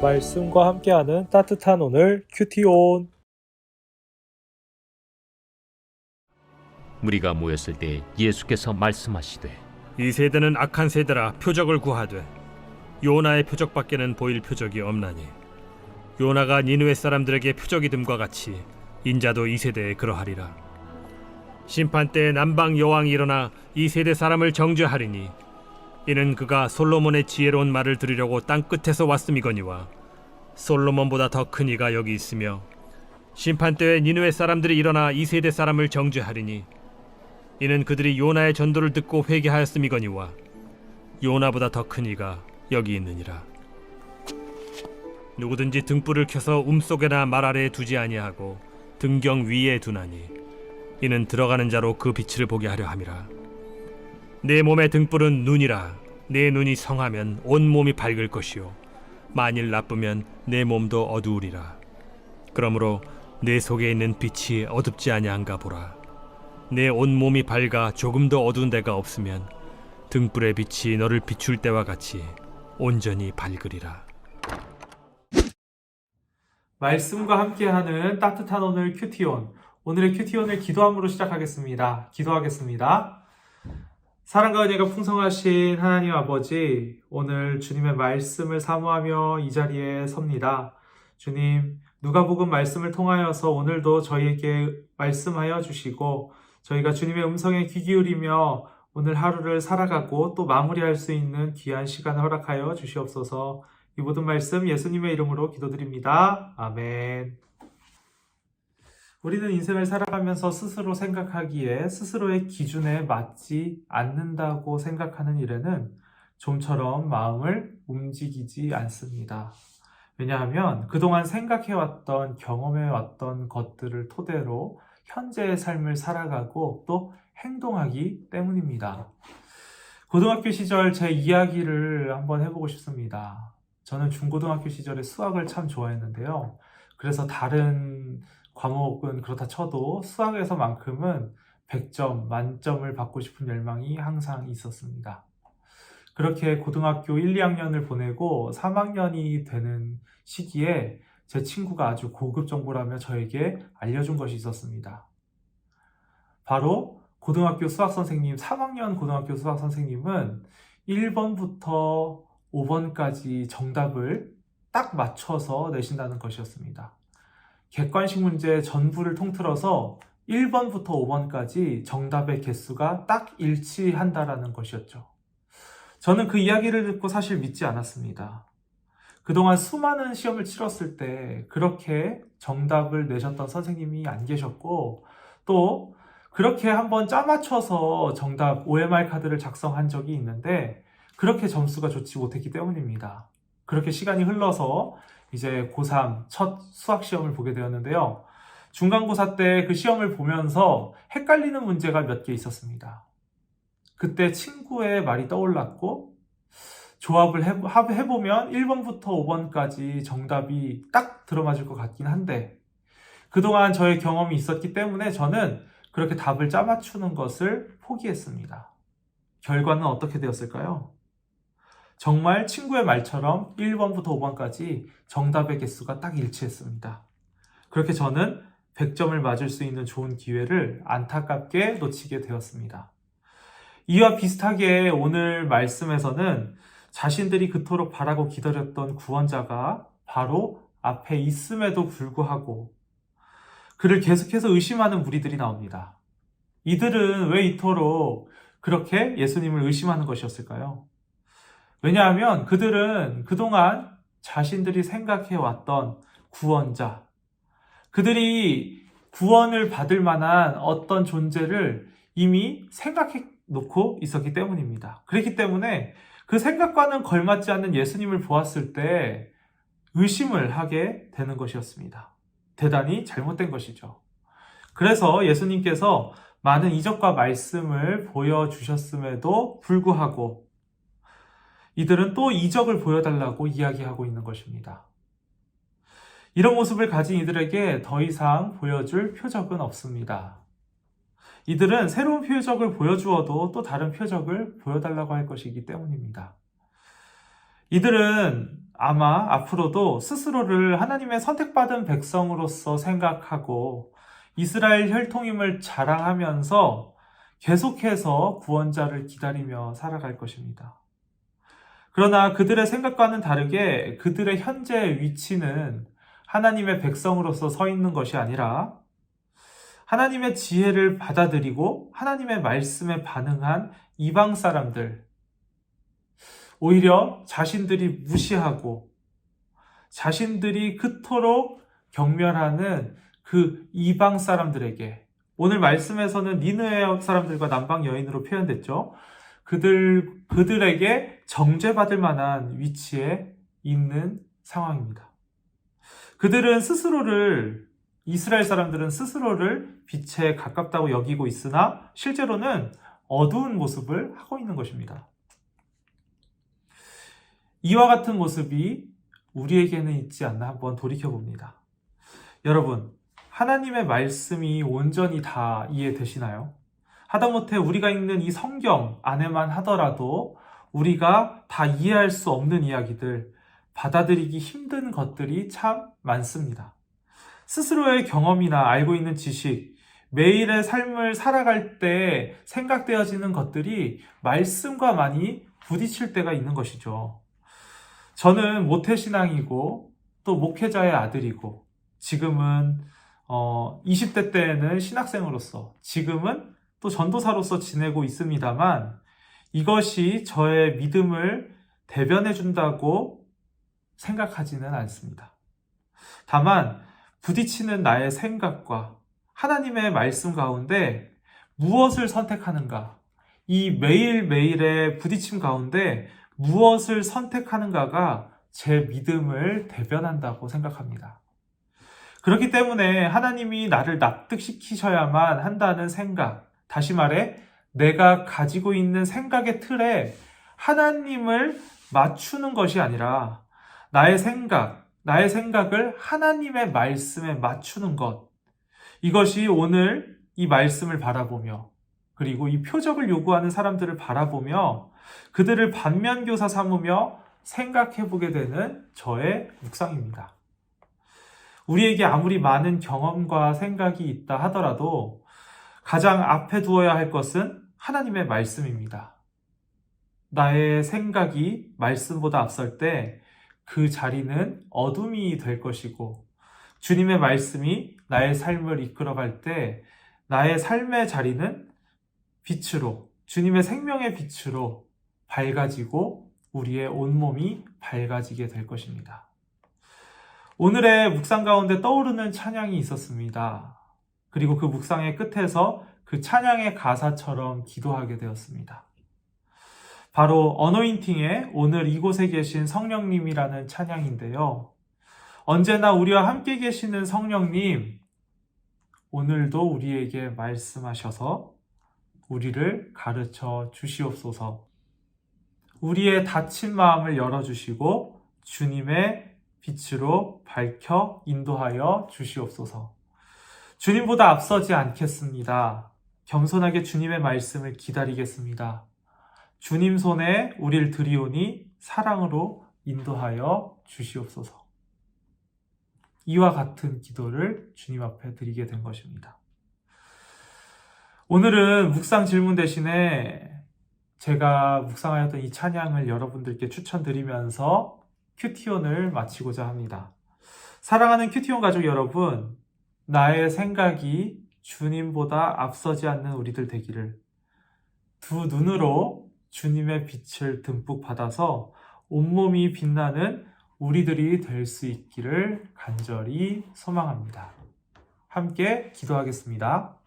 말씀과 함께하는 따뜻한 오늘 큐티온. 무리가 모였을 때 예수께서 말씀하시되 이 세대는 악한 세대라 표적을 구하되 요나의 표적밖에는 보일 표적이 없나니 요나가 니느웨 사람들에게 표적이 됨과 같이 인자도 이 세대에 그러하리라. 심판 때에 남방 여왕이 일어나 이 세대 사람을 정죄하리니 이는 그가 솔로몬의 지혜로운 말을 들으려고 땅 끝에서 왔음이거니와 솔로몬보다 더 큰 이가 여기 있으며 심판 때에 니느웨 사람들이 일어나 이 세대 사람을 정죄하리니 이는 그들이 요나의 전도를 듣고 회개하였음이거니와 요나보다 더 큰 이가 여기 있느니라. 누구든지 등불을 켜서 움속에나 말 아래에 두지 아니하고 등경 위에 두나니 이는 들어가는 자로 그 빛을 보게 하려 함이라. 내 몸의 등불은 눈이라. 내 눈이 성하면 온 몸이 밝을 것이요 만일 나쁘면 내 몸도 어두우리라. 그러므로 내 속에 있는 빛이 어둡지 아니한가 보라. 내 온 몸이 밝아 조금도 어두운 데가 없으면 등불의 빛이 너를 비출 때와 같이 온전히 밝으리라. 말씀과 함께하는 따뜻한 오늘 큐티온. 오늘의 큐티온을 기도함으로 시작하겠습니다. 기도하겠습니다. 사랑과 은혜가 풍성하신 하나님 아버지, 오늘 주님의 말씀을 사모하며 이 자리에 섭니다. 주님, 누가복음 말씀을 통하여서 오늘도 저희에게 말씀하여 주시고 저희가 주님의 음성에 귀 기울이며 오늘 하루를 살아가고 또 마무리할 수 있는 귀한 시간을 허락하여 주시옵소서. 이 모든 말씀 예수님의 이름으로 기도드립니다. 아멘. 우리는 인생을 살아가면서 스스로 생각하기에 스스로의 기준에 맞지 않는다고 생각하는 일에는 좀처럼 마음을 움직이지 않습니다. 왜냐하면 그동안 생각해왔던, 경험해왔던 것들을 토대로 현재의 삶을 살아가고 또 행동하기 때문입니다. 고등학교 시절 제 이야기를 한번 해보고 싶습니다. 저는 중고등학교 시절에 수학을 참 좋아했는데요. 그래서 다른 과목은 그렇다 쳐도 수학에서만큼은 100점, 만점을 받고 싶은 열망이 항상 있었습니다. 그렇게 고등학교 1, 2학년을 보내고 3학년이 되는 시기에 제 친구가 아주 고급 정보라며 저에게 알려준 것이 있었습니다. 바로 고등학교 수학 선생님, 3학년 고등학교 수학 선생님은 1번부터 5번까지 정답을 딱 맞춰서 내신다는 것이었습니다. 객관식 문제 전부를 통틀어서 1번부터 5번까지 정답의 개수가 딱 일치한다라는 것이었죠. 저는 그 이야기를 듣고 사실 믿지 않았습니다. 그동안 수많은 시험을 치렀을 때 그렇게 정답을 내셨던 선생님이 안 계셨고 또 그렇게 한번 짜맞춰서 정답 OMR 카드를 작성한 적이 있는데 그렇게 점수가 좋지 못했기 때문입니다. 그렇게 시간이 흘러서 이제 고3 첫 수학 시험을 보게 되었는데요. 중간고사 때 그 시험을 보면서 헷갈리는 문제가 몇 개 있었습니다. 그때 친구의 말이 떠올랐고 조합을 해보면 1번부터 5번까지 정답이 딱 들어맞을 것 같긴 한데 그동안 저의 경험이 있었기 때문에 저는 그렇게 답을 짜맞추는 것을 포기했습니다. 결과는 어떻게 되었을까요? 정말 친구의 말처럼 1번부터 5번까지 정답의 개수가 딱 일치했습니다. 그렇게 저는 100점을 맞을 수 있는 좋은 기회를 안타깝게 놓치게 되었습니다. 이와 비슷하게 오늘 말씀에서는 자신들이 그토록 바라고 기다렸던 구원자가 바로 앞에 있음에도 불구하고 그를 계속해서 의심하는 무리들이 나옵니다. 이들은 왜 이토록 그렇게 예수님을 의심하는 것이었을까요? 왜냐하면 그들은 그동안 자신들이 생각해왔던 구원자, 그들이 구원을 받을 만한 어떤 존재를 이미 생각해 놓고 있었기 때문입니다. 그렇기 때문에 그 생각과는 걸맞지 않는 예수님을 보았을 때 의심을 하게 되는 것이었습니다. 대단히 잘못된 것이죠. 그래서 예수님께서 많은 이적과 말씀을 보여주셨음에도 불구하고 이들은 또 이적을 보여달라고 이야기하고 있는 것입니다. 이런 모습을 가진 이들에게 더 이상 보여줄 표적은 없습니다. 이들은 새로운 표적을 보여주어도 또 다른 표적을 보여달라고 할 것이기 때문입니다. 이들은 아마 앞으로도 스스로를 하나님의 선택받은 백성으로서 생각하고 이스라엘 혈통임을 자랑하면서 계속해서 구원자를 기다리며 살아갈 것입니다. 그러나 그들의 생각과는 다르게 그들의 현재 위치는 하나님의 백성으로서 서 있는 것이 아니라 하나님의 지혜를 받아들이고 하나님의 말씀에 반응한 이방 사람들, 오히려 자신들이 무시하고 자신들이 그토록 경멸하는 그 이방 사람들에게, 오늘 말씀에서는 니느웨 사람들과 남방 여인으로 표현됐죠. 그들에게 정죄받을 만한 위치에 있는 상황입니다. 이스라엘 사람들은 스스로를 빛에 가깝다고 여기고 있으나 실제로는 어두운 모습을 하고 있는 것입니다. 이와 같은 모습이 우리에게는 있지 않나 한번 돌이켜봅니다. 여러분, 하나님의 말씀이 온전히 다 이해되시나요? 하다못해 우리가 읽는 이 성경 안에만 하더라도 우리가 다 이해할 수 없는 이야기들, 받아들이기 힘든 것들이 참 많습니다. 스스로의 경험이나 알고 있는 지식, 매일의 삶을 살아갈 때 생각되어지는 것들이 말씀과 많이 부딪힐 때가 있는 것이죠. 저는 모태신앙이고 또 목회자의 아들이고 지금은 20대 때에는 신학생으로서 지금은 또 전도사로서 지내고 있습니다만 이것이 저의 믿음을 대변해 준다고 생각하지는 않습니다. 다만 부딪히는 나의 생각과 하나님의 말씀 가운데 무엇을 선택하는가, 이 매일매일의 부딪힘 가운데 무엇을 선택하는가가 제 믿음을 대변한다고 생각합니다. 그렇기 때문에 하나님이 나를 납득시키셔야만 한다는 생각, 다시 말해 내가 가지고 있는 생각의 틀에 하나님을 맞추는 것이 아니라 나의 생각을 하나님의 말씀에 맞추는 것, 이것이 오늘 이 말씀을 바라보며 그리고 이 표적을 요구하는 사람들을 바라보며 그들을 반면교사 삼으며 생각해보게 되는 저의 묵상입니다. 우리에게 아무리 많은 경험과 생각이 있다 하더라도 가장 앞에 두어야 할 것은 하나님의 말씀입니다. 나의 생각이 말씀보다 앞설 때 그 자리는 어둠이 될 것이고 주님의 말씀이 나의 삶을 이끌어갈 때 나의 삶의 자리는 빛으로, 주님의 생명의 빛으로 밝아지고 우리의 온몸이 밝아지게 될 것입니다. 오늘의 묵상 가운데 떠오르는 찬양이 있었습니다. 그리고 그 묵상의 끝에서 그 찬양의 가사처럼 기도하게 되었습니다. 바로 어노인팅의 오늘 이곳에 계신 성령님이라는 찬양인데요. 언제나 우리와 함께 계시는 성령님, 오늘도 우리에게 말씀하셔서 우리를 가르쳐 주시옵소서. 우리의 닫힌 마음을 열어주시고 주님의 빛으로 밝혀 인도하여 주시옵소서. 주님보다 앞서지 않겠습니다. 겸손하게 주님의 말씀을 기다리겠습니다. 주님 손에 우리를 드리오니 사랑으로 인도하여 주시옵소서. 이와 같은 기도를 주님 앞에 드리게 된 것입니다. 오늘은 묵상 질문 대신에 제가 묵상하였던 이 찬양을 여러분들께 추천드리면서 큐티온을 마치고자 합니다. 사랑하는 큐티온 가족 여러분, 나의 생각이 주님보다 앞서지 않는 우리들 되기를, 두 눈으로 주님의 빛을 듬뿍 받아서 온몸이 빛나는 우리들이 될 수 있기를 간절히 소망합니다. 함께 기도하겠습니다.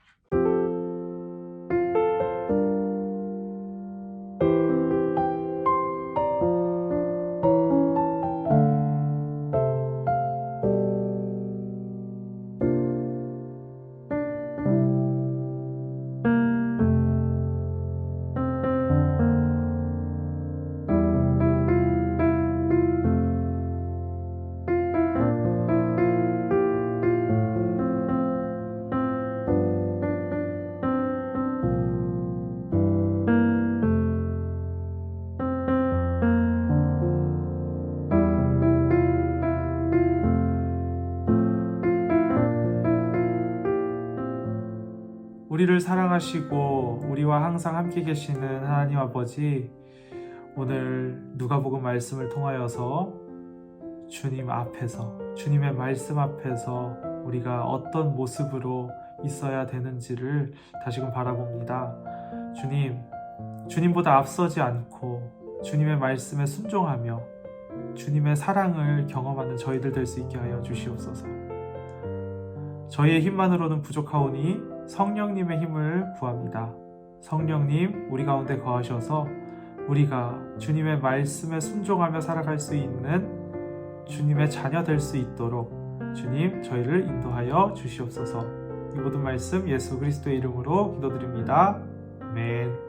우리를 사랑하시고 우리와 항상 함께 계시는 하나님 아버지, 오늘 누가복음 말씀을 통하여서 주님 앞에서, 주님의 말씀 앞에서 우리가 어떤 모습으로 있어야 되는지를 다시금 바라봅니다. 주님, 주님보다 앞서지 않고 주님의 말씀에 순종하며 주님의 사랑을 경험하는 저희들 될 수 있게 하여 주시옵소서. 저희의 힘만으로는 부족하오니 성령님의 힘을 구합니다. 성령님, 우리 가운데 거하셔서 우리가 주님의 말씀에 순종하며 살아갈 수 있는 주님의 자녀 될 수 있도록 주님, 저희를 인도하여 주시옵소서. 이 모든 말씀 예수 그리스도의 이름으로 기도드립니다. 아멘.